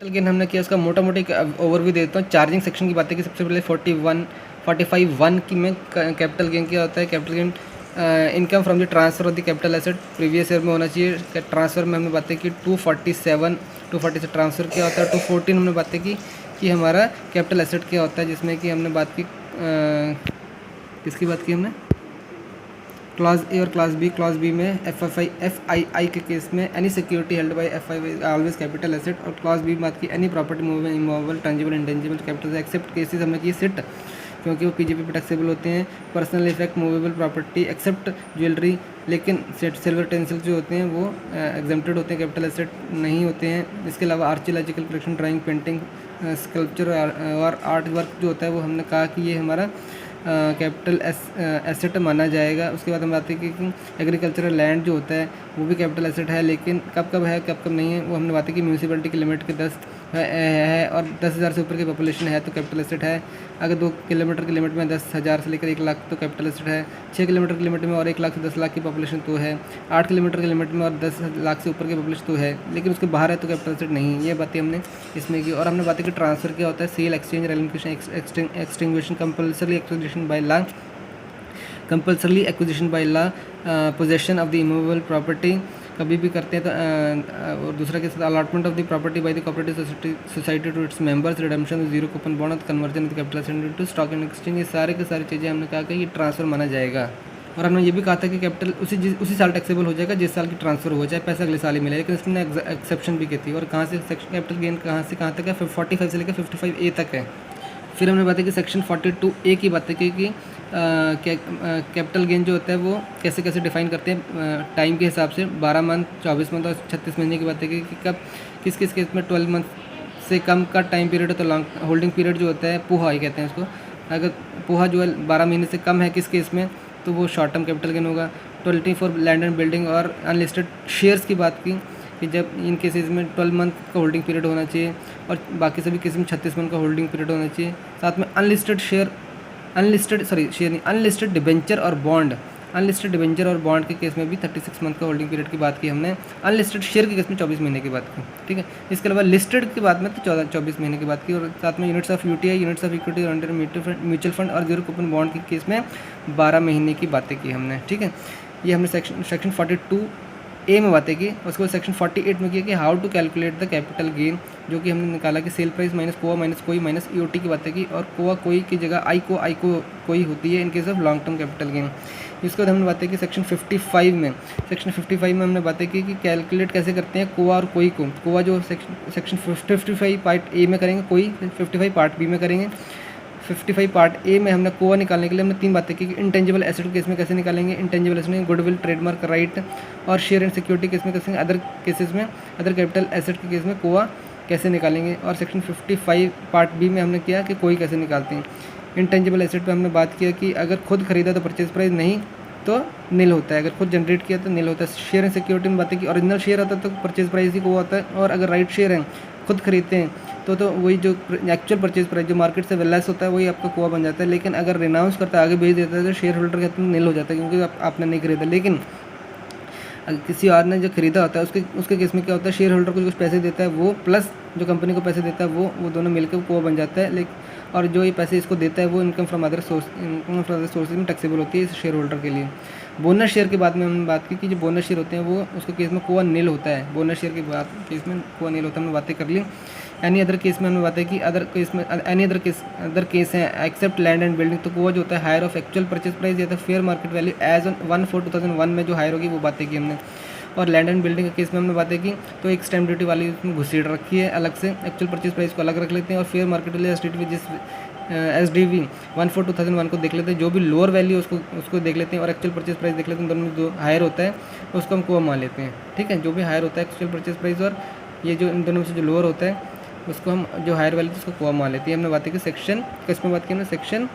Capital gain हमने किया, उसका मोटा मोटी ओवरव्यू देता हूँ। चार्जिंग सेक्शन की बातें की सबसे पहले 45(1) की में कैपिटल गेन क्या होता है। Capital gain income from the transfer of the capital asset previous year में होना चाहिए। ट्रांसफर में हमने बातें की 240 से ट्रांसफ़र क्या होता है। 214 हमने बातें की कि हमारा कैपिटल एसेट क्या होता है, जिसमें कि हमने बात की किसकी बात की हमने, क्लास ए और क्लास बी। क्लास बी में एफ आई के केस में any security held by F I always capital asset. और क्लास बी में बात की any property movable immovable tangible intangible capital except cases हमने की सिट, क्योंकि वो पीजीपी पे टैक्सेबल होते हैं। Personal effect movable property except jewellery, लेकिन सिल्वर टेंसिल जो होते हैं वो एग्जेम्प्टेड होते हैं, कैपिटल एसेट नहीं होते हैं। इसके अलावा archaeological collection, drawing, painting, sculpture और आर्ट वर्क जो होता है वो हमने कहा कि ये हमारा कैपिटल एसेट माना जाएगा। उसके बाद हम बात की कि एग्रीकल्चरल लैंड जो होता है वो भी कैपिटल एसेट है, लेकिन कब कब है कब कब नहीं है वो हमने बात की। म्यूनसिपलिटी की लिमिट के 10 है और 10,000 से ऊपर की पॉपुलेशन है तो कैपिटल एसेट है। अगर 2 किलोमीटर की लिमिट में 10,000 से लेकर 1 लाख तो कैपिटल एसेट है। 6 किलोमीटर की लिमिट में और 1 लाख से 10 लाख की पॉपुलेशन तो है। 8 किलोमीटर की लिमिट में और 10 लाख से ऊपर की पॉपुलेशन तो है, लेकिन उसके बाहर है तो कैपिटल एसेट नहीं। ये बातें हमने इसमें की। और हमने बातें की ट्रांसफ़र क्या होता है। Sale, exchange, relinquishment, extinguishment, compulsory acquisition by law, possession of the immovable property कभी भी करते हैं तो। और दूसरा के साथ allotment of the property by the cooperative society to its members, redemption zero coupon bond, conversion of capital asset into stock and exchange. ये सारे की सारी चीज़ें हमने कहा कि ये ट्रांसफ़र माना जाएगा। और हमने ये भी कहा था कि कैपिटल उसी साल टैक्सेबल हो जाएगा जिस साल की ट्रांसफ़र हो जाए, पैसा अगले साल ही मिले, लेकिन इसमें एक्सेप्शन भी की थी। और कहाँ से कैपिटल गेन कहाँ से कहाँ तक है, 45 से लेकर 55A तक है। फिर हमने बात की सेक्शन 42A की बातें की कि कैपिटल गेन जो होता है वो कैसे कैसे डिफाइन करते हैं टाइम के हिसाब से। 12 मंथ, 24 मंथ और 36 महीने की बातें की कि कब किस किस केस में 12 मंथ से कम का टाइम पीरियड है तो लॉन्ग होल्डिंग पीरियड जो होता है पोहा ही कहते हैं उसको। अगर पोहा जो है 12 महीने से कम है किस केस में तो वो शॉर्ट टर्म कैपिटल गेन होगा। 20 फॉर लैंड एंड बिल्डिंग और अनलिस्टेड शेयर्स की बात की कि जब इन केसेस में 12 मंथ का होल्डिंग पीरियड होना चाहिए और बाकी सभी केस में 36 मंथ का होल्डिंग पीरियड होना चाहिए। साथ में अनलिस्टेड डिबेंचर और बॉन्ड के केस में भी 36 मंथ का होल्डिंग पीरियड की बात की हमने। अनलिस्टेड शेयर के केस में 24 महीने की बात की, ठीक है। इसके अलावा लिस्टेड की बात में तो 24 महीने की बात की। और साथ में units of UTI, units of equity under mutual fund और जीरो कूपन बॉन्ड के केस में 12 महीने की बातें की हमने, ठीक है। ये हमने सेक्शन 42A में बातें की। उसके बाद सेक्शन 48 में किया कि how to calculate the capital gain, जो कि हमने निकाला कि sale price minus COA minus COI minus EOT की बातें की। और कोआ कोई की जगह आई को कोई होती है in case of long term capital gain. इसके बाद हमने बातें की सेक्शन 55 में हमने बातें की कि कैलकुलेट कैसे करते हैं कोआ और कोई को। कोआ जो सेक्शन 55 पार्ट ए में करेंगे, कोई 55 पार्ट बी में करेंगे। 55 पार्ट ए में हमने कोआ निकालने के लिए हमने 3 बातें की कि इंटेंजिबल एसेट केस में कैसे निकालेंगे, इंटेंजिबल एसेट में गुडविल, ट्रेडमार्क, राइट और शेयर एंड सिक्योरिटी केस में कैसे, अदर केसेस में अदर कैपिटल एसेट के केस में कोआ कैसे निकालेंगे। और सेक्शन 55 पार्ट बी में हमने किया कि कोई कैसे निकालते हैं। इंटेंजिबल एसेट पे हमने बात किया कि अगर खुद खरीदा तो परचेज प्राइस, नहीं तो नील होता है। अगर खुद जनरेट किया तो नील होता है। शेयर एंड सिक्योरिटी में बातें की ओरिजिनल शेयर होता है तो परचेज प्राइस ही कोआ होता है। और अगर राइट शेयर है खुद खरीदते हैं तो वही जो एक्चुअल परचेज प्राइस जो मार्केट से लेस होता है वही आपका कोआ बन जाता है। लेकिन अगर रिनाउंस करता है, आगे भेज देता है तो शेयर होल्डर के हाथ में नील हो जाता है, क्योंकि आपने नहीं खरीदा। लेकिन अगर किसी और ने जो खरीदा होता है उसके केस में क्या होता है, शेयर होल्डर को कुछ पैसे देता है वो प्लस जो कंपनी को पैसे देता है वो दोनों मिलकर कोआ बन जाता है। लेकिन और जो ये पैसे इसको देता है वो इनकम फ्रॉम अदर सोर्सेज में टैक्सेबल होती है इस शेयर होल्डर के लिए। बोनस शेयर के बाद में हमने बात की कि जो बोनस शेयर होते हैं वो उसके केस में कोआ नील होता है। बोनस शेयर के बाद केस में कोआ नील होता है, हमने बातें कर ली। एनी अदर केस में हमने बातें की एनी अदर केस है एक्सेप्ट लैंड एंड बिल्डिंग, तो कोआ जो होता है higher of actual purchase price या तो fair market value as on 1/4/2001 में जो हायर होगी वो बातें की हमने। और लैंड एंड बिल्डिंग के केस में हमने बातें की तो एक स्टैम्प ड्यूटी वाली उसमें घुसीट रखी है अलग से, एक्चुअल परचेज प्राइस को अलग रख लेते हैं। और फेयर मार्केट वैल्यू SDV 1/4/2001 को देख लेते हैं, जो भी लोअर वैल्यू उसको देख लेते हैं और एक्चुअल परचेज प्राइस देख लेते हैं। दोनों में जो हायर होता है उसको हम कोआ मान लेते हैं, ठीक है। जो भी हायर होता है एक्चुअल परचेज प्राइस और ये जो इन दोनों में से जो लोअर होता है उसको हम जो हायर वैल्यू उसको कोआ मान लेते हैं। हमने बातें की सेक्शन किसमें बात की हमने सेक्शन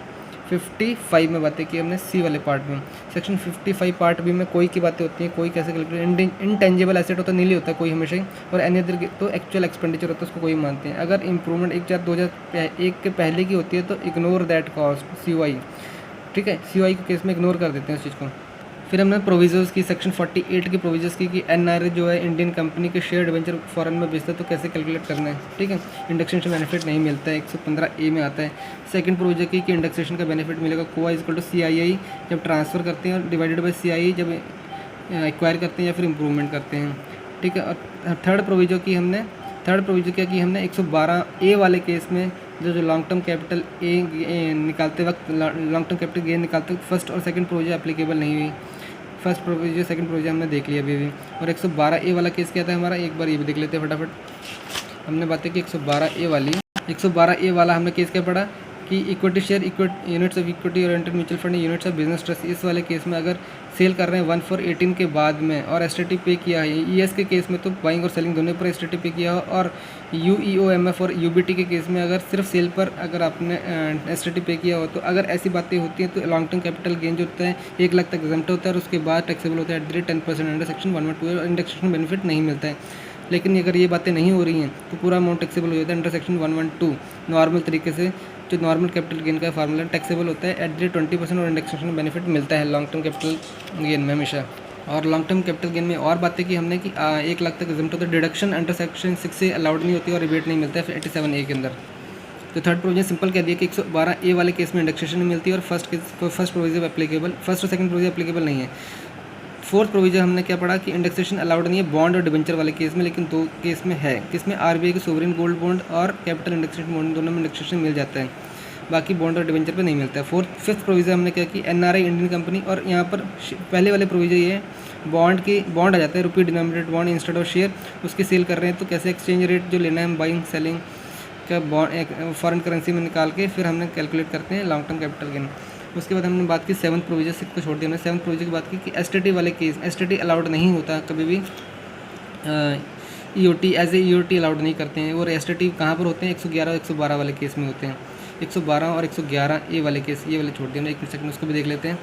55 में बातें की हमने सी वाले पार्ट में। सेक्शन 55 पार्ट बी में कोई की बातें होती हैं, कोई कैसे कैलकुलेट, इंटेंजिबल एसेट होता है नीली होता है कोई हमेशा ही। और एनी अदर तो एक्चुअल एक्सपेंडिचर होता है उसको कोई मानते हैं। अगर इंप्रूवमेंट 1/4/2001 के पहले की होती है तो इग्नोर दैट कॉस्ट COI, ठीक है। COI के केस में इग्नोर कर देते हैं उस चीज़ को। फिर हमने प्रोविजर्स की सेक्शन 48 की प्रोविजर्स की कि एनआरए जो है इंडियन कंपनी के शेयर डिवेंचर फॉरेन में बेचता है तो कैसे कैलकुलेट करना है, ठीक है। इंडेक्सेशन बेनिफिट नहीं मिलता है, 115A में आता है। सेकंड प्रोविजर की कि इंडेक्सेशन का बेनिफिट मिलेगा कोआ इक्वल टू CII जब ट्रांसफ़र करते हैं और डिवाइडेड बाई CII जब एक्वायर करते हैं या फिर इंप्रूवमेंट करते हैं, ठीक है। और थर्ड प्रोविजर की हमने क्या कि हमने 112A वाले केस में जो लॉन्ग टर्म कैपिटल ए निकालते वक्त लॉन्ग टर्म कैपिटल गेन निकालते वक्त फर्स्ट और सेकंड प्रोविजर एप्लीकेबल नहीं हुई। फर्स्ट प्रोविजर सेकंड प्रोविजर हमने देख लिया अभी भी। और 112A वाला केस क्या था हमारा, एक बार ये भी देख लेते हैं फटाफट। हमने बातें की 112A वाला हमने केस क्या पढ़ा कि equity share units of equity oriented mutual fund units of business trust, इस वाले केस में अगर सेल कर रहे हैं 1/4/18 के बाद में और एसटीटी पे किया है, ईएस के केस में तो बाइंग और सेलिंग दोनों पर एसटीटी पे किया हो, और यूईओएमएफ और यूबीटी के केस में अगर सिर्फ सेल पर अगर आपने एसटीटी पे किया हो, तो अगर ऐसी बातें होती हैं तो लॉन्ग टर्म कैपिटल गेन जो होता है 1 लाख तक एग्जम्प्ट होता है और उसके बाद टैक्सेबल होता है @10% अंडर सेक्शन 112 और इंडेक्सेशन बेनिफिट नहीं मिलता है। लेकिन अगर ये बातें नहीं हो रही हैं तो पूरा अमाउंट टैक्सेबल हो जाता है अंडर सेक्शन 112 नॉर्मल तरीके से। जो नॉर्मल कैपिटल गेन का फार्मूला टैक्सेबल होता है @20% और इंडेक्सेशन बेनिफिट मिलता है लॉन्ग टर्म कैपिटल गेन में हमेशा। और लॉन्ग टर्म कैपिटल गेन में और बातें की हमने कि 1 लाख तक एग्जम्प्ट होता है, डिडक्शन अंडर सेक्शन 6 से अलाउड नहीं होती और रिबेट नहीं मिलता है फिर 87A के अंदर। तो थर्ड प्रोविजन सिंपल कह दिया कि 112A वाले केस में इंडेक्सेशन नहीं मिलती और फर्स्ट प्रोविजन एप्लीकेबल, फर्स्ट और सेकंड प्रोविजन एप्लीकेबल नहीं है। फोर्थ प्रोविजन हमने क्या पढ़ा कि इंडेक्सेशन अलाउड नहीं है बॉन्ड और डिबेंचर वाले केस में, लेकिन 2 केस में है, किसमें आरबीआई के सोवरेन गोल्ड बॉन्ड और कैपिटल इंडेक्सेशन बॉन्ड दोनों में इंडेक्सेशन मिल जाता है, बाकी बॉन्ड और डिबेंचर पे नहीं मिलता है। फिफ्थ प्रोविजन हमने क्या कि एनआरआई इंडियन कंपनी, और यहाँ पर पहले वाले प्रोविजन ये है बॉन्ड आ जाता है रुपये denominated bond instead of share, उसकी सेल कर रहे हैं तो कैसे एक्सचेंज रेट जो लेना है बाइंग सेलिंग का बॉन्ड फॉरेन करेंसी में निकाल के फिर हमने कैलकुलेट करते हैं लॉन्ग टर्म कैपिटल गेन। उसके बाद हमने बात की सेवन्थ प्रोविजन से को छोड़ दिया हमने। सेवन्थ प्रोविजन की बात की कि एसटीटी वाले केस एसटीटी अलाउड नहीं होता कभी भी, EOT as a EOT allowed नहीं करते हैं। और एसटीटी कहाँ पर होते हैं 111 और 112 वाले केस में होते हैं। 112 और 111A वाले केस, ये वाले छोड़ दिया हमने, 1 सेकंड उसको भी देख लेते हैं।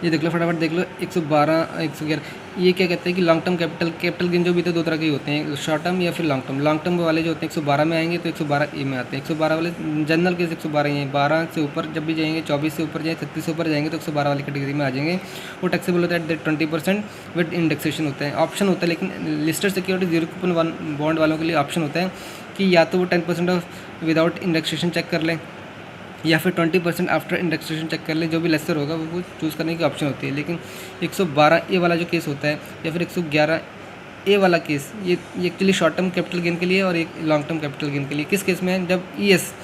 ये देख लो फटाफट देख लो 112 111 ये क्या कहते हैं कि लॉन्ग टर्म कैपिटल गेन जो भी तो 2 तरह के ही होते हैं, शॉर्ट टर्म या फिर लॉन्ग टर्म। लॉन्ग टर्म वाले जो होते हैं 112 में आएंगे तो 112A में आते हैं। 112 वाले जनरल केस 112 ही हैं, 12 से ऊपर जब भी जाएंगे 24 से ऊपर जाए 36 से ऊपर जाएंगे तो 112 वाली कैटेगरी में आ जाएंगे। वो टैक्सेबल होता है 20% विद इंडेक्सेशन होता है। ऑप्शन होता है लेकिन लिस्टेड सिक्योरिटी 0 कूपन बॉन्ड वालों के लिए ऑप्शन होता है कि या तो वो 10% ऑफ विदाउट इंडेक्सेशन चेक कर लें या फिर 20% आफ्टर इंडेक्सेशन चेक कर ले, जो भी लेसर होगा वो चूज़ करने की ऑप्शन होती है। लेकिन 112A वाला जो केस होता है या फिर 111A वाला केस ये actually short term capital gain के लिए और एक लॉन्ग टर्म कैपिटल गेन के लिए। किस केस में है, जब ईएस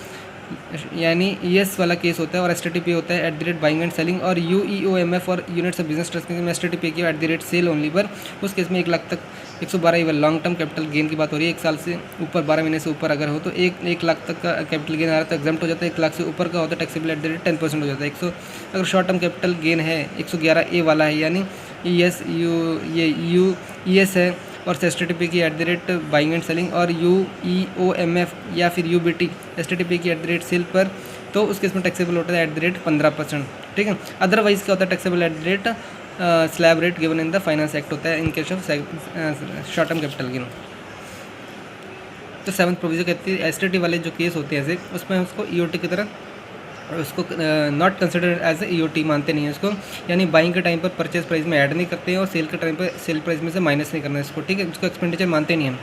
वाला केस होता है और एसटीटी होता है @बाइंग एंड सेलिंग, और यूईओएमएफ और यूनिट्स ऑफ बिजनेस ट्रस्ट में एसटीटी किया @सेल ओनली पर, उस केस में 1 लाख तक 112 लॉन्ग टर्म कैपिटल गेन की बात हो रही है। 1 साल से ऊपर 12 महीने से ऊपर अगर हो तो 1 लाख तक का कैपिटल गेन आ रहा है तो एग्जाम्प्ट हो जाता है। 1 लाख से ऊपर का होता है टैक्सेबल @10% हो जाता है। अगर शॉर्ट टर्म कैपिटल गेन है 111A वाला है यानी ईएस है और एसटीटी की @बाइंग एंड सेलिंग, और यूईओएमएफ या फिर यूबीटी एसटीटी की @सेल पर, तो उस केस में टैक्सेबल होता है @15%, ठीक है। अदरवाइज क्या होता है taxable slab rate given in the finance act होता है in case of short term capital gain. तो 7th प्रोविजन कहती है एसटीटी वाले जो केस होते हैं ऐसे उसमें उसको ईओटी की तरह उसको not consider as a EOT मानते नहीं है उसको, यानी बाइंग के टाइम पर परचेज प्राइस में ऐड नहीं करते हैं और सेल के टाइम पर सेल प्राइस में से माइनस नहीं करना है इसको, ठीक है। उसको एक्सपेंडिचर मानते नहीं हम।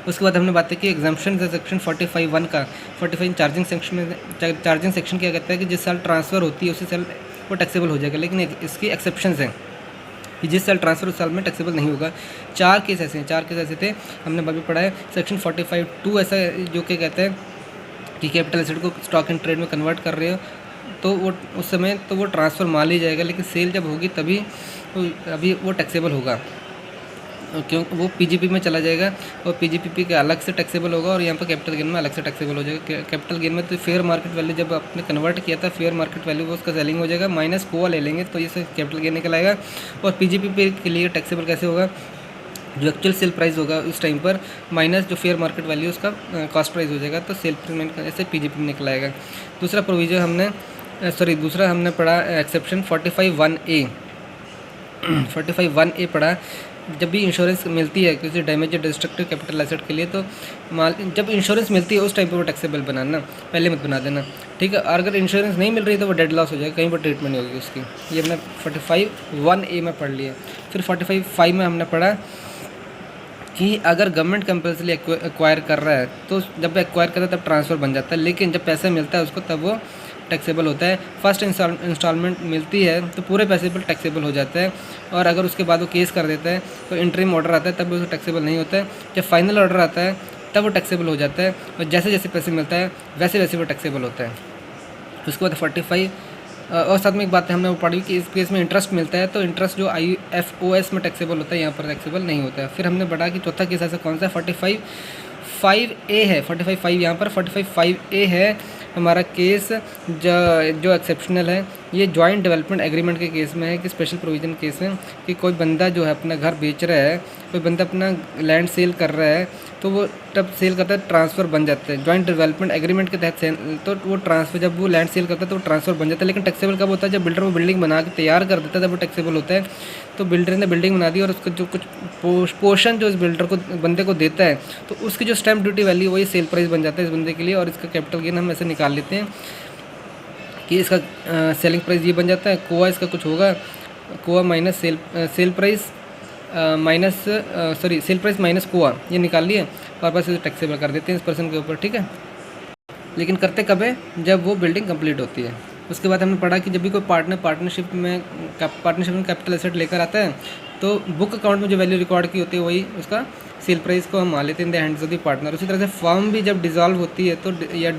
उसके बाद हमने बातें की एग्जाम्पशन सेक्शन 45(1) का। 45 चार्जिंग सेक्शन क्या कहता है कि जिस साल ट्रांसफ़र होती है उसी साल वो टैक्सेबल हो जाएगा, लेकिन इसकी एक्सेप्शंस हैं कि जिस साल ट्रांसफ़र उस साल में टैक्सेबल नहीं होगा। 4 केस ऐसे थे हमने अभी पढ़ा है। सेक्शन 45(2) ऐसा जो क्या कहता है कि कैपिटल एसेट को स्टॉक एंड ट्रेड में कन्वर्ट कर रहे हो तो वो उस समय तो वो ट्रांसफ़र मान ली जाएगा, लेकिन सेल जब होगी तभी अभी वो टैक्सेबल होगा, क्यों वो पीजीपी में चला जाएगा और पीजीपी के अलग से टैक्सेबल होगा और यहाँ पर कैपिटल गेन में अलग से टैक्सेबल हो जाएगा। कैपिटल गेन में तो फेयर मार्केट वैल्यू जब आपने कन्वर्ट किया था फेयर मार्केट वैल्यू वो उसका सेलिंग हो जाएगा माइनस कोआ ले लेंगे तो ये कैपिटल गेन निकल आएगा। और पीजीपी के लिए टैक्सेबल कैसे होगा, जो एक्चुअल सेल प्राइस होगा उस टाइम पर माइनस जो फेयर मार्केट वैल्यू उसका कॉस्ट प्राइस हो जाएगा, तो सेल पेमेंट ऐसे पीजीपी में निकल आएगा। दूसरा हमने पढ़ा एक्सेप्शन 45(1)A पढ़ा जब भी इंश्योरेंस मिलती है किसी डैमेज या डिस्ट्रक्टिव कैपिटल एसेट के लिए, तो जब इंश्योरेंस मिलती है उस टाइम पर वो टैक्सेबल बनाना, पहले मत बना देना, ठीक है। और अगर इंश्योरेंस नहीं मिल रही तो वो डेड लॉस हो जाएगा, कहीं पर ट्रीटमेंट नहीं होगी उसकी। ये हमने 45(1)(a) में पढ़ लिया। फिर 45(5) में हमने पढ़ा कि अगर गवर्नमेंट कंपल्सरी एक्वायर कर रहा है तो जब एक्वायर करता है तब ट्रांसफ़र बन जाता है, लेकिन जब पैसा मिलता है उसको तब वो टैक्सेबल होता है। फर्स्ट इंस्टॉलमेंट मिलती है तो पूरे पैसे पर टैक्सेबल हो जाता है, और अगर उसके बाद वो केस कर देता है तो इंटरिम ऑर्डर आता है तब वो टैक्सेबल नहीं होता है। जब फाइनल ऑर्डर आता है तब वो टैक्सेबल हो जाता है, और जैसे जैसे पैसे मिलता है वैसे वैसे वो टैक्सेबल होता है। उसके बाद 45 और साथ में एक बात है हमने वो पढ़ी कि इस केस में इंटरेस्ट मिलता है तो इंटरेस्ट जो IFOS में टैक्सेबल होता है, यहाँ पर टैक्सेबल नहीं होता है। फिर हमने पढ़ा कि चौथा केस ऐसा कौन सा 45(5)(a) है। 45(5) यहाँ पर 45(5)(a) है हमारा केस जो एक्सेप्शनल है। ये जॉइंट डेवलपमेंट एग्रीमेंट के केस में है कि स्पेशल प्रोविज़न केस है कि कोई बंदा जो है अपना घर बेच रहा है, कोई बंदा अपना लैंड सेल कर रहा है, तो वो तब सेल करता है ट्रांसफ़र बन जाता है जॉइंट डेवलपमेंट एग्रीमेंट के तहत। तो वो ट्रांसफ़र जब वो लैंड सेल करता है तो वो ट्रांसफ़र बन जाता है। लेकिन टैक्सेबल कब होता है? जब बिल्डर वो बिल्डिंग बना के तैयार कर देता है तब वो टैक्सेबल होता है। तो बिल्डर ने बिल्डिंग बना दी और उसका जो कुछ पोर्शन जो इस बिल्डर को बंदे को देता है तो उसकी जो स्टैम्प ड्यूटी वैल्यू वही सेल प्राइस बन जाता है इस बंदे के लिए, और इसका कैपिटल गेन हम ऐसे निकाल लेते हैं कि इसका सेलिंग प्राइस ये बन जाता है। कोआ इसका कुछ होगा, कोआ minus sale price sale price minus कोआ, ये निकाल लिए और बस इसे टैक्सेबल कर देते हैं इस पर्सन के ऊपर, ठीक है। लेकिन करते कब है? जब वो बिल्डिंग कंप्लीट होती है। उसके बाद हमने पढ़ा कि जब भी कोई पार्टनरशिप में कैपिटल एसेट लेकर आता है तो बुक अकाउंट में जो वैल्यू रिकॉर्ड की होती है वही उसका सेल प्राइस को हम मान लेते हैं in the hands of the partner. उसी तरह से फर्म भी जब डिज़ोल्व होती है तो या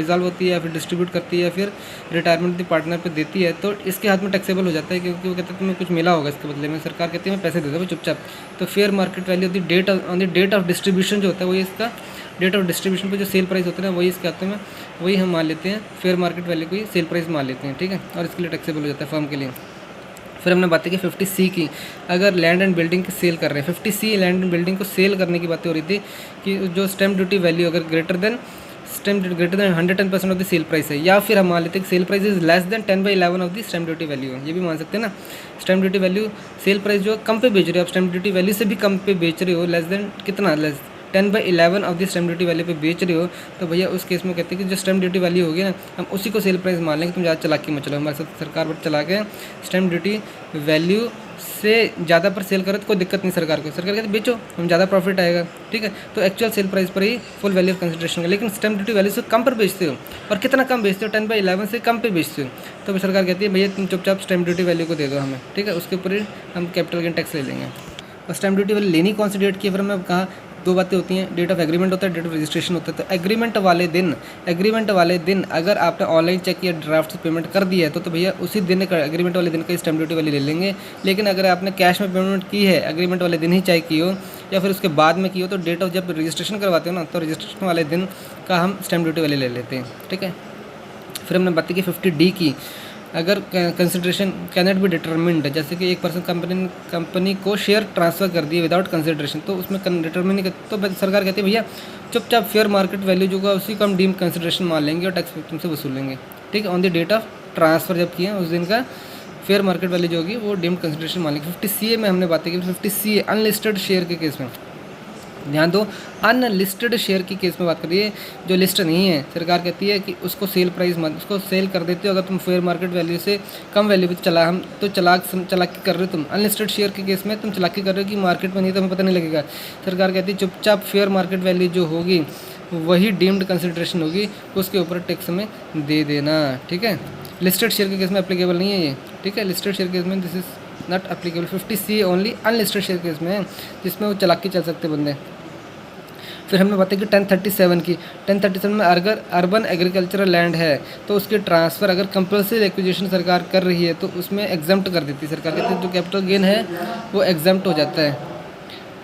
फिर डिस्ट्रीब्यूट करती है या फिर रिटायरमेंट द पार्टनर पे देती है तो इसके हाथ में टैक्सेबल हो जाता है, क्योंकि वो कहते हैं तुम्हें कुछ मिला होगा इसके बदले में। सरकार कहती है मैं पैसे दे दूँ चुपचाप। तो fair market value on the date of distribution जो होता है वही इसका डेट ऑफ डिस्ट्रीब्यूशन पे जो सेल प्राइस होता है वही इसके हाथों में, वही हम मान लेते हैं फेयर मार्केट वैल्यू को ही सेल प्राइस मान लेते हैं, ठीक है। और इसके लिए टैक्सेबल हो जाता है फर्म के लिए। फिर हमने बातें की 50C की, अगर लैंड एंड बिल्डिंग की सेल कर रहे हैं 50C लैंड एंड बिल्डिंग को सेल करने की बातें हो रही थी कि जो स्टैम्प ड्यूटी वैल्यू अगर greater than 110% of the sale price है, या फिर हम मान लेते हैं कि sale price is less than 10/11 of the stamp duty value है। ये भी मान सकते हैं ना। Stamp duty value sale price जो कम पे बेच रहे हो आप, स्टैम्प ड्यूटी वैल्यू से भी कम पे बेच रहे हो, लेस देन कितना, less 10/11 of the stamp duty value पे बेच रहे हो, तो भैया उस केस में कहते हैं कि जो स्टैम्प ड्यूटी वैल्यू होगी ना हम उसी को सेल प्राइस मान लेंगे। तुम ज़्यादा चलाकी मत चलो, हमारे साथ सरकार बट चला के स्टैम्प ड्यूटी वैल्यू से ज़्यादा पर सेल करो तो कोई दिक्कत नहीं सरकार को। सरकार कहती बेचो, हम ज़्यादा प्रॉफिट आएगा, ठीक है। तो एक्चुअल सेल प्राइस पर ही फुल वैल्यू ऑफ कंसिडरेशन है। लेकिन स्टैम्प ड्यूटी वैल्यू से कम पर बेचते हो, और कितना कम बेचते हो? 10/11 से कम पे बेचते हो, तो सरकार कहती है भैया तुम चुपचाप स्टैम्प ड्यूटी वैल्यू को दे दो हमें, ठीक है। उसके ऊपर ही हम कैपिटल गेन टैक्स ले लेंगे। और स्टैम्प ड्यूटी वैल्यू लेनी कौन सी डेट की? फिर हमने कहा दो बातें होती हैं, डेट ऑफ एग्रीमेंट होता है, डेट ऑफ रजिस्ट्रेशन होता है। तो एग्रीमेंट वाले दिन अगर आपने ऑनलाइन चेक या ड्राफ्ट से पेमेंट कर दिया है तो भैया उसी दिन का एग्रीमेंट वाले दिन का स्टैम्प ड्यूटी वाली ले लेंगे। लेकिन अगर आपने कैश में पेमेंट की है, एग्रीमेंट वाले दिन ही चाहे की हो या फिर उसके बाद में की हो, तो डेट ऑफ जब रजिस्ट्रेशन करवाते हो ना तो रजिस्ट्रेशन वाले दिन का हम स्टैम्प ड्यूटी वाले ले लेते हैं, ठीक है। फिर हमने बात की 50D की, अगर consideration can not be determined, जैसे कि एक पर्सन कंपनी को शेयर ट्रांसफ़र कर दिए विदाउट कंसिडरेशन, तो उसमें डिटरमिन नहीं करते तो सरकार कहती है भैया चुपचाप फेयर मार्केट वैल्यू जो होगा उसी को हम डीम कंसिडरेशन मान लेंगे और टैक्स तुमसे वसूल लेंगे, ठीक है। On the date of transfer जब किए उस दिन का फेयर मार्केट वैल्यू जो होगी वो डीम्ड कंसिडरेशन मान लेंगे। 50CA में हमने बातें की। 50CA अनलिस्टेड शेयर के केस में ध्यान दो, अनलिस्टेड शेयर की केस में बात करिए, जो लिस्ट नहीं है, सरकार कहती है कि उसको सेल प्राइस मत, उसको सेल कर देते हो अगर तुम फेयर मार्केट वैल्यू से कम वैल्यू पे हम तो चलाकी कर रहे हो तुम। अनलिस्टेड शेयर के केस में तुम चलाकी कर रहे हो कि मार्केट में नहीं तो हमें पता नहीं लगेगा। सरकार कहती है चुपचाप फेयर मार्केट वैल्यू जो होगी वही डीम्ड कंसिडरेशन होगी, उसके ऊपर टैक्स में दे देना, ठीक है। लिस्टेड शेयर के केस में एप्लीकेबल नहीं है ये, ठीक है। लिस्टेड शेयर के केस में this is not applicable. 50CA only unlisted share case में है जिसमें वो चलाकी चल सकते बंदे। फिर हमने बातें की 1037 की। 1037 में अगर अर्बन एग्रीकल्चरल लैंड है तो उसके ट्रांसफ़र अगर कंपल्सरी एक्विजिशन सरकार कर रही है तो उसमें एग्जम्प्ट कर देती है सरकार, कहती है जो कैपिटल गेन है वो एग्जम्प्ट हो जाता है,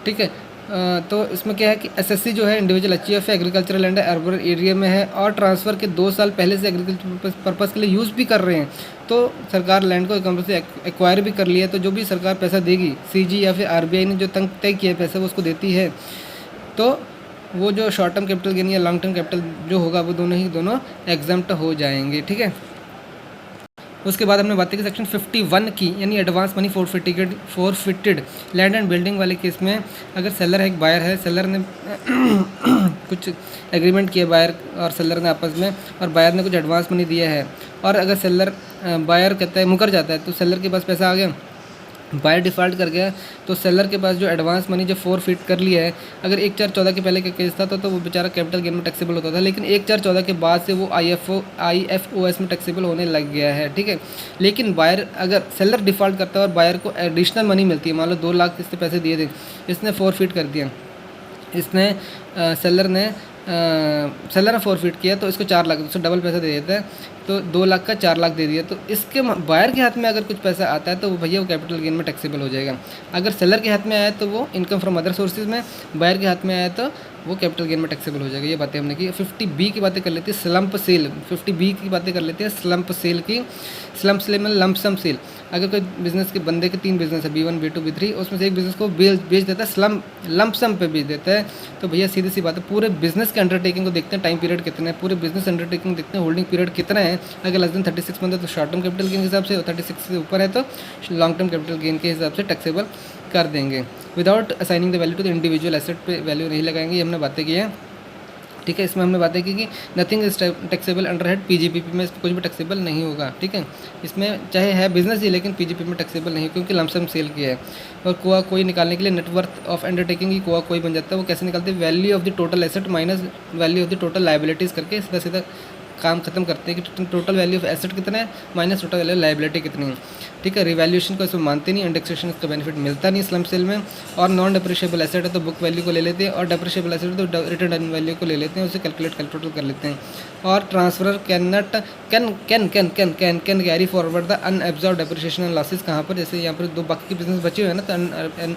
ठीक है। तो इसमें क्या है कि SSC जो है इंडिविजुअल अचीव है, एग्रीकल्चरल लैंड है, अर्बन एरिया में है और ट्रांसफ़र के 2 साल पहले से एग्रीकल्चर पर्पज़ के लिए यूज़ भी कर रहे हैं, तो सरकार लैंड को कंपल्सरी एक्वायर भी कर लिया है, तो जो भी सरकार पैसा देगी CG या फिर RBI ने जो तय किया है पैसा वो उसको देती है, तो वो जो शॉर्ट टर्म कैपिटल गेन या लॉन्ग टर्म कैपिटल जो होगा वो दोनों एग्जम्प्ट हो जाएंगे, ठीक है। उसके बाद हमने बात की सेक्शन 51 की, यानी advance money forfeited land and building वाले केस में अगर सेलर है, एक बायर है, सेलर ने कुछ एग्रीमेंट किया बायर और सेलर ने आपस में, और बायर ने कुछ एडवांस मनी दिया है, और अगर सेलर बायर कहता है मुकर जाता है, तो सेलर के पास पैसा आ गया, बायर डिफ़ॉल्ट कर गया, तो सेलर के पास जो एडवांस मनी जो फोरफिट कर लिया है, अगर 1/4/14 के पहले का केस था तो वो बेचारा कैपिटल गेन में टैक्सेबल होता था, लेकिन 1/4/14 के बाद से वो IFOS में टैक्सेबल होने लग गया है, ठीक है। लेकिन बायर, अगर सेलर डिफ़ॉल्ट करता है और बायर को एडिशनल मनी मिलती है, मान लो 2 लाख इससे पैसे दिए थे, इसने फोरफिट कर दिया, इसने सेलर ने फोरफिट किया, तो इसको 4 लाख, उसको डबल पैसा दे देता है, तो 2 लाख का 4 लाख दे दिया, तो इसके बायर के हाथ में अगर कुछ पैसा आता है तो वो भैया वो कैपिटल गेन में टैक्सेबल हो जाएगा। अगर सेलर के हाथ में आया तो वो इनकम फ्रॉम अदर सोर्सेज में, बायर के हाथ में आया तो वो कैपिटल गेन में टैक्सेबल हो जाएगा। ये बातें हमने की। 50B की बातें कर लेते हैं, स्लम्प सेल। 50B की बातें कर लेते हैं स्लम्प सेल की। स्लम्प सेल में लमसम सेल। अगर कोई बिजनेस के बंदे के 3 बिजनेस है, B1, B2, B3, उसमें से एक बिजनेस को बेच देता है, लमसम पे बेच देता है, तो भैया सीधी सी बात है, पूरे बिजनेस के अंडरटेकिंग को देखते हैं, टाइम पीरियड कितना है, पूरे बिजनेस अंडरटेकिंग देखते हैं, होल्डिंग पीरियड कितना है। अगर लेस देन 36 मंथ है तो शॉर्ट टर्म कैपिटल गेन के हिसाब से, और 36 से ऊपर है तो लॉन्ग टर्म कैपिटल गेन के हिसाब से टैक्सेबल कर देंगे। Without assigning the value to the individual asset पे वैल्यू नहीं लगाएंगे, ये हमने बातें की है, ठीक है। इसमें हमने बातें की कि nothing is taxable under head PGPP में, कुछ भी टैक्सेबल नहीं होगा, ठीक है। इसमें चाहे है बिजनेस ही, लेकिन PGP में टैक्सेबल नहीं, क्योंकि लमसम सेल किया है। और कोआ कोई निकालने के लिए नेटवर्थ ऑफ अंडरटेकिंग की कोआ कोई बन जाता है। वो कैसे निकालते हैं, value of the total asset minus value of the total liabilities करके सीधा सीधा काम खत्म करते हैं कि टोटल वैल्यू ऑफ एसेट कितना है माइनस टोटल वैल्यू लाइबिलिटी कितनी है, ठीक है। रिवैल्यूएशन को इसमें मानते नहीं, इंडेक्सेशन इसका बेनिफिट मिलता नहीं स्लम सेल में। और नॉन डेप्रिशिएबल एसेट है तो बुक वैल्यू को ले लेते हैं, और डेप्रिशिएबल एसेट है तो रिटर्न ऑन वैल्यू को ले लेते हैं, उसे कैलकुलेट कर लेते हैं। और transfer can carry forward the unabsorbed depreciation and losses. कहाँ पर, जैसे यहाँ पर 2 बाकी के बिजनेस बचे हुए हैं ना, तो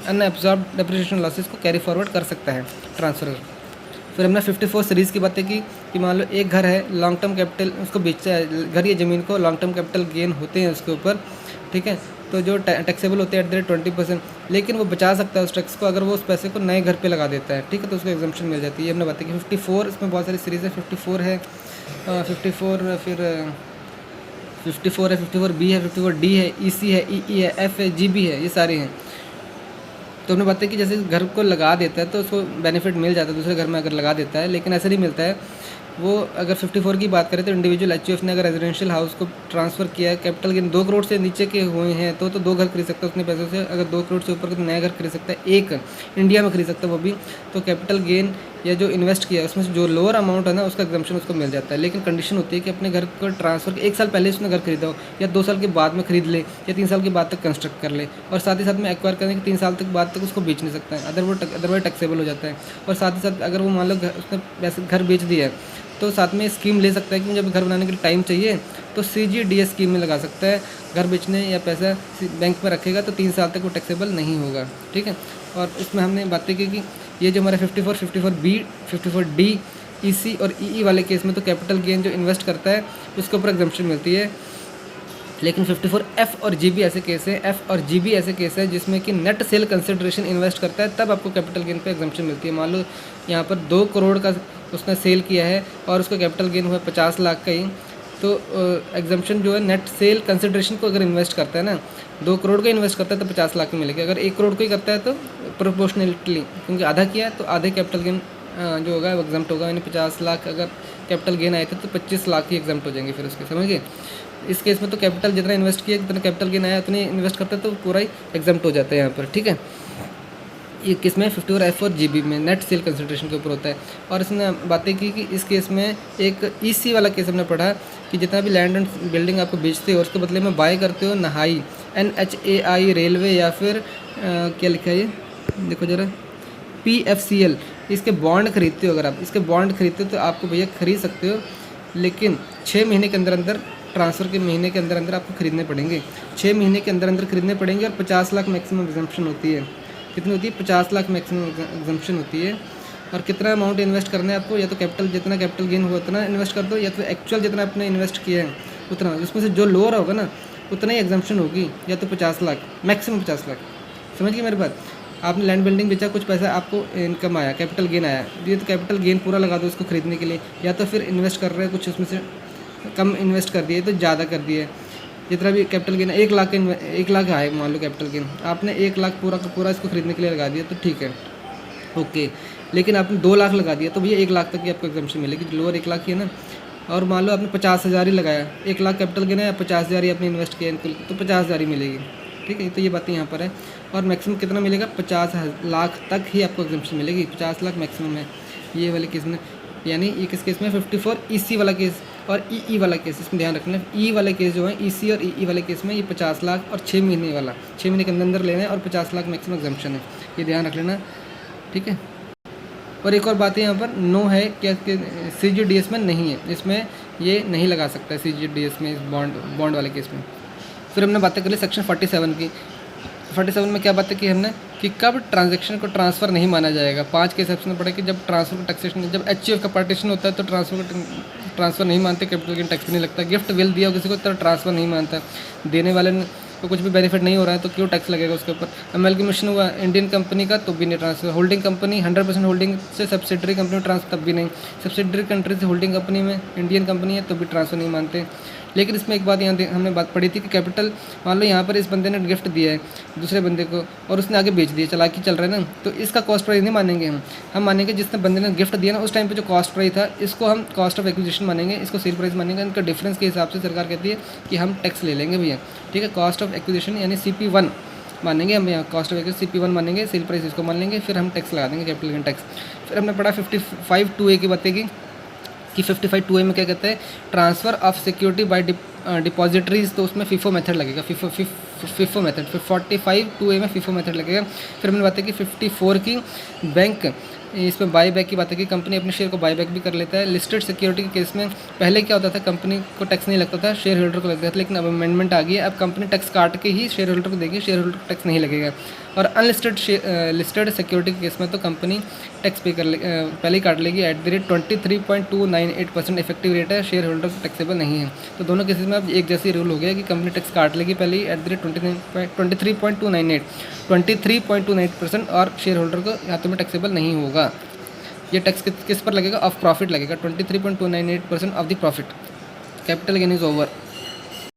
अनएब्जॉर्ब डेप्रिसिएशन लॉसेस को कैरी फॉरवर्ड कर सकता है ट्रांसफर। फिर हमने 54 सीरीज़ की बातें की कि मान लो एक घर है, लॉन्ग टर्म कैपिटल उसको बेचता है, घर या ज़मीन को लॉन्ग टर्म कैपिटल गेन होते हैं उसके ऊपर, ठीक है। तो जो टैक्सेबल होते हैं एट द रेट 20%, लेकिन वो बचा सकता है उस टैक्स को अगर वो उस पैसे को नए घर पे लगा देता है, ठीक है, तो उसको एग्जम्पशन मिल जाती है। ये हमने बातें की। 54, इसमें बहुत सारी सीरीज़ है, 54 है, 54 फिर 54 है, 54B है, 54D है, EC है, EE है, F है, GB है, ये सारे हैं। तो हमने बातें कि जैसे घर को लगा देता है तो उसको बेनिफिट मिल जाता है दूसरे घर में अगर लगा देता है, लेकिन ऐसा नहीं मिलता है। वो अगर 54 की बात करें तो इंडिविजुअल HUF ने अगर रेजिडेंशियल हाउस को ट्रांसफ़र किया है, कैपिटल गेन 2 करोड़ से नीचे के हुए हैं तो 2 घर खरीद सकता है उतने पैसों से। अगर 2 करोड़ से ऊपर तो नया घर खरीद सकता है, एक इंडिया में खरीद सकता है वो भी। तो कैपिटल गेन या जो इन्वेस्ट किया है उसमें से जो लोअर अमाउंट है ना उसका एग्जम्पशन उसको मिल जाता है। लेकिन कंडीशन होती है कि अपने घर को ट्रांसफ़र 1 साल पहले उसने घर खरीदा हो, या 2 साल के बाद में खरीद ले, या 3 साल के बाद तक कंस्ट्रक्ट कर ले, और साथ ही साथ में एक्वायर करने के 3 साल तक बाद तक उसको बेच नहीं सकता है, अदरवाइज टैक्सेबल हो जाता है। और साथ ही साथ अगर वो मान लो उसने वैसे घर बेच दिया है तो साथ में स्कीम ले सकता है कि मुझे घर बनाने के लिए टाइम चाहिए, तो CGDS स्कीम में लगा सकता है घर बेचने, या पैसा बैंक में रखेगा तो 3 साल तक वो टैक्सेबल नहीं होगा, ठीक है। और इसमें हमने बातें की कि ये जो हमारा 54, 54B, 54D, EC और EE वाले केस में तो कैपिटल गेन जो इन्वेस्ट करता है उसके ऊपर एग्जम्पशन मिलती है। लेकिन 54F और GB ऐसे केस है, F और GB ऐसे केस है जिसमें कि नेट सेल कंसिडरेशन इन्वेस्ट करता है, तब आपको कैपिटल गेन पे एग्जम्पशन मिलती है। मान लो यहाँ पर 2 करोड़ का उसने सेल किया है और उसका कैपिटल गेन हुआ 50 लाख का ही, तो एग्जम्पशन जो है नेट सेल कंसिडरेशन को अगर इन्वेस्ट करता है ना, 2 करोड़ का इन्वेस्ट करता है तो 50 लाख की मिलेगी। अगर 1 करोड़ को ही करता है तो प्रोपोर्शनलिटली, क्योंकि आधा किया है तो आधे कैपिटल गेन जो होगा वो एग्जम्प्ट होगा। यानी 50 लाख अगर कैपिटल गेन आए थे तो 25 लाख ही एग्जम्प्ट हो जाएंगे फिर उसके, समझ गए। इस केस में तो कैपिटल जितना इन्वेस्ट किया जितना कैपिटल गेन आया उतने इन्वेस्ट करते तो पूरा ही एग्जम्प्ट हो जाता है यहाँ पर, ठीक है। ये किस में 54F और GB में नेट सेल कंसिडरेशन के ऊपर होता है। और इसने बातें की कि इस केस में एक EC वाला केस हमने पढ़ा कि जितना भी लैंड एंड बिल्डिंग आपको बेचते हो उसके बदले में बाय करते हो नहाई, NHAI रेलवे, या फिर क्या लिखा है ये देखो ज़रा, PFCL, इसके बॉन्ड खरीदते हो। अगर आप इसके बॉन्ड खरीदते हो तो आपको भैया खरीद सकते हो, लेकिन 6 महीने के अंदर अंदर, ट्रांसफ़र के महीने के अंदर अंदर आपको खरीदने पड़ेंगे, 6 महीने के अंदर अंदर खरीदने पड़ेंगे। और 50 लाख मैक्सिमम एग्जम्पशन होती है। कितनी होती है? 50 लाख मैक्सिमम एग्जम्पशन होती है। और कितना अमाउंट इन्वेस्ट करना है आपको, या तो कैपिटल जितना कैपिटल गेन हुआ उतना इन्वेस्ट कर दो, या तो एक्चुअल जितना आपने इन्वेस्ट किया है उतना, उसमें से जो लोअर होगा ना उतना ही एग्जम्पशन होगी, या तो 50 लाख मैक्सिमम 50 लाख। समझ गए मेरी बात। आपने लैंड बिल्डिंग बेचा, कुछ पैसा आपको इनकम आया, कैपिटल गेन आया, ये तो कैपिटल गेन पूरा लगा दो उसको खरीदने के लिए, या तो फिर इन्वेस्ट कर रहे हैं कुछ उसमें से कम इन्वेस्ट कर दिए तो ज़्यादा कर दिए, जितना भी कैपिटल गेन है 1 लाख का 1 लाख है मान लो कैपिटल गेन, आपने 1 लाख पूरा का पूरा इसको खरीदने के लिए लगा दिया तो ठीक है ओके। लेकिन आपने 2 लाख लगा दिया तो भैया 1 लाख तक की आपको एग्जाम्पशन मिलेगी, लोअर 1 लाख ही है ना। और मान लो आपने 50,000 ही लगाया, 1 लाख कैपिटल गेन है, 50,000 ही आपने इन्वेस्ट किया तो 50,000 ही मिलेगी, ठीक है। तो ये बातें यहाँ पर है। और मैक्सिमम कितना मिलेगा, 50 लाख तक ही आपको एग्जाम्पशन मिलेगी, 50 लाख मैक्सिमम है ये वाले केस में। यानी ये किस केस में 54 EC वाला केस और EE वाला केस, इसमें ध्यान रखना। ई वाला केस जो है EC और EE वाले केस में ये 50 लाख और 6 महीने वाला, 6 महीने के अंदर लेना है और 50 लाख मैक्सिमम एग्जाम्पशन है, ये ध्यान रख लेना, ठीक है। और एक और बात है यहाँ पर नो है क्या, CGDS में नहीं है, इसमें ये नहीं लगा सकता है CGDS में, इस बॉन्ड वाले केस में। फिर हमने बातें कर ली सेक्शन 47 की। 47 में क्या बातें की हमने कि कब ट्रांजैक्शन को ट्रांसफ़र नहीं माना जाएगा। 5 केस ऑप्शन पड़े कि जब ट्रांसफ़र का टैक्सेशन, जब HUF का पार्टीशन होता है तो ट्रांसफ़र नहीं मानते, कैपिटल गेन टैक्स भी नहीं लगता। गिफ्ट विल दिया किसी को तो ट्रांसफ़र नहीं मानता, देने वाले को कुछ भी बेनिफिट नहीं हो रहा है तो क्यों टैक्स लगेगा उसके ऊपर। अमेलगमेशन हुआ इंडियन कंपनी का तो भी नहीं ट्रांसफर। होल्डिंग कंपनी 100% होल्डिंग से सब्सिडरी कंपनी में ट्रांसफर तब भी नहीं। सब्सिडरी कंट्री से होल्डिंग कंपनी में इंडियन कंपनी है तो भी ट्रांसफर नहीं मानते। लेकिन इसमें एक बात यहाँ हमने बात पढ़ी थी कि कैपिटल, मान लो यहाँ पर इस बंदे ने गिफ्ट दिया है दूसरे बंदे को और उसने आगे बेच दिया, चालाकी चल रहा है ना, तो इसका कॉस्ट प्राइस नहीं मानेंगे हम मानेंगे जिसने बंदे ने गिफ्ट दिया ना उस टाइम पे जो कॉस्ट प्राइस था इसको हम कॉस्ट ऑफ एक्विजिशन मानेंगे, इसको सेल प्राइस मानेंगे। इनका डिफरेंस के हिसाब से सरकार कहती है कि हम टैक्स ले लेंगे भैया, ठीक है। कॉस्ट ऑफ एक्विजिशन यानी CP1 मानेंगे हम, यहाँ कॉस्ट ऑफ एक्विजिशन CP1 मानेंगे, सेल प्राइस इसको मान लेंगे, फिर हम टैक्स लगा देंगे कैपिटल गेन टैक्स। फिर हमने पढ़ा 55(2)A की बातें की कि 55(2)A में क्या कहते हैं, transfer of security bye depositories, तो उसमें FIFO मेथड लगेगा, FIFO मेथड। फिर 45(2)A में FIFO मेथड लगेगा। फिर हमने बातें की 54 की बैंक, इसमें बाई बैक की बात है कि कंपनी अपने शेयर को बाई बैक भी कर लेता है। लिस्टेड सिक्योरिटी के केस में पहले क्या होता था, कंपनी को टैक्स नहीं लगता था, शेयर होल्डर को लगता था, लेकिन अब अमेंडमेंट आ गई है, अब कंपनी टैक्स काट के ही शेयर होल्डर को देगी, शेयर होल्डर को टैक्स नहीं लगेगा। और अनलिस्टेड लिस्टेड सिक्योरिटी के केस में तो कंपनी टैक्स पे कर पहले ही काट लेगी at the rate 23.298% effective rate है, शेयर होल्डर को टैक्सेबल नहीं है। तो दोनों केसेस में अब एक जैसी रूल हो गया कि कंपनी टैक्स काट लेगी पहले ही at the rate 23.298% और शेयर होल्डर को हाथों में टैक्सेबल नहीं होगा। ये टैक्स किस पर लगेगा, ऑफ प्रॉफिट लगेगा, 23.298% of the profit. Capital gain is over.